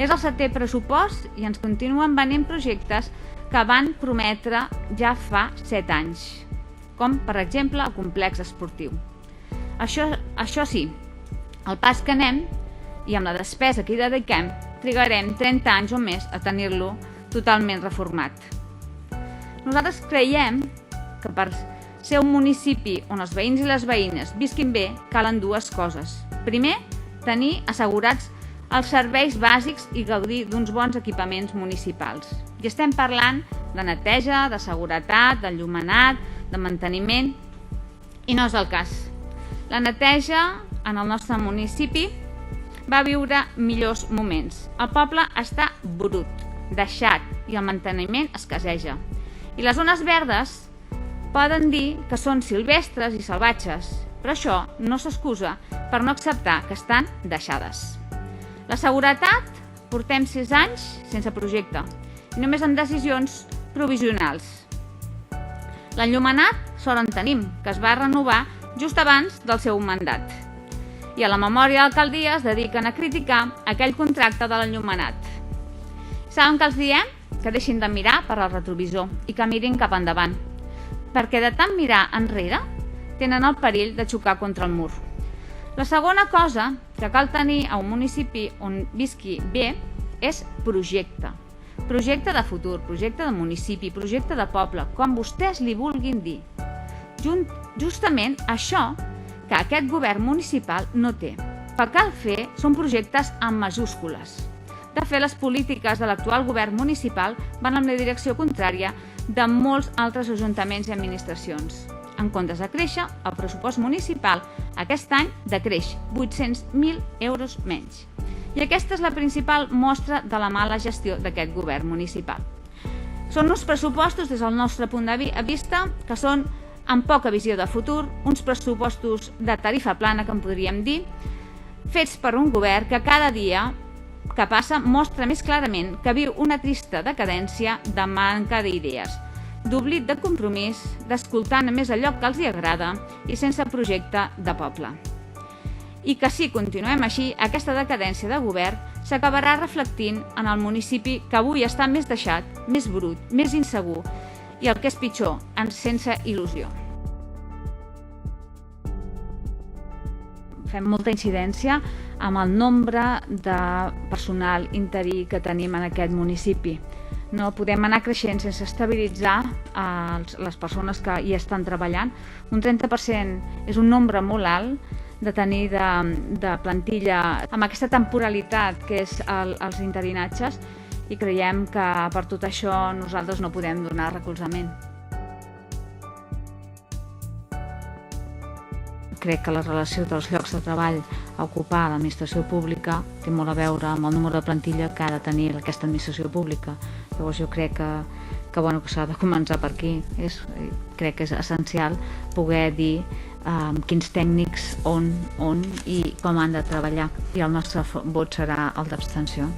És el 7è pressupost i ens continuen venint projectes que van prometre ja fa 7 anys, com per exemple el complex esportiu. Això sí, el pas que anem i amb la despesa que hi dediquem, trigarem 30 anys o més a tenir-lo totalment reformat. Nosaltres creiem que per ser un municipi on els veïns i les veïnes visquin bé calen dues coses. Primer, tenir assegurats els serveis bàsics i gaudir d'uns bons equipaments municipals. I estem parlant de neteja, de seguretat, d'enllumenat, de manteniment, i no és el cas. La neteja en el nostre municipi va viure millors moments. El poble està brut, deixat, i el manteniment escasseja. I les zones verdes poden dir que són silvestres i salvatges, però això no s'excusa per no acceptar que estan deixades. La seguretat, portem 6 anys sense projecte i només amb decisions provisionals. L'enllumenat sort en tenim, que es va renovar just abans del seu mandat. I a la memòria d'alcaldia es dediquen a criticar aquell contracte de l'enllumenat. Saben què els diem? Que deixin de mirar per al retrovisor i que mirin cap endavant, perquè de tant mirar enrere tenen el perill de xocar contra el mur. La segona cosa que cal tenir a un municipi on visqui bé és projecte. Projecte de futur, projecte de municipi, projecte de poble, com vostès li vulguin dir. Justament això que aquest govern municipal no té. El que cal fer són projectes amb majúscules. De fet, les polítiques de l'actual govern municipal van en la direcció contrària de molts altres ajuntaments i administracions. En comptes de créixer, el pressupost municipal aquest any decreix 800.000 euros menys. I aquesta és la principal mostra de la mala gestió d'aquest govern municipal. Són uns pressupostos, des del nostre punt de vista, que són amb poca visió de futur, uns pressupostos de tarifa plana, que en podríem dir, fets per un govern que cada dia que passa mostra més clarament que viu una trista decadència de manca d'idees, d'oblit de compromís, d'escoltar només allò que els hi agrada i sense projecte de poble. I que si continuem així, aquesta decadència de govern s'acabarà reflectint en el municipi que avui està més deixat, més brut, més insegur i, el que és pitjor, sense il·lusió. Fem molta incidència amb el nombre de personal interí que tenim en aquest municipi. No podem anar creixent sense estabilitzar les persones que hi estan treballant. Un 30% és un nombre molt alt de tenir de plantilla amb aquesta temporalitat que és els interinatges, i creiem que per tot això nosaltres no podem donar recolzament. Crec que la relació dels llocs de treball a ocupar a l'administració pública té molt a veure amb el número de plantilla que ha de tenir aquesta administració pública. Llavors jo crec que s'ha de començar per aquí. Crec que és essencial poder dir quins tècnics, on i com han de treballar. I el nostre vot serà el d'abstenció.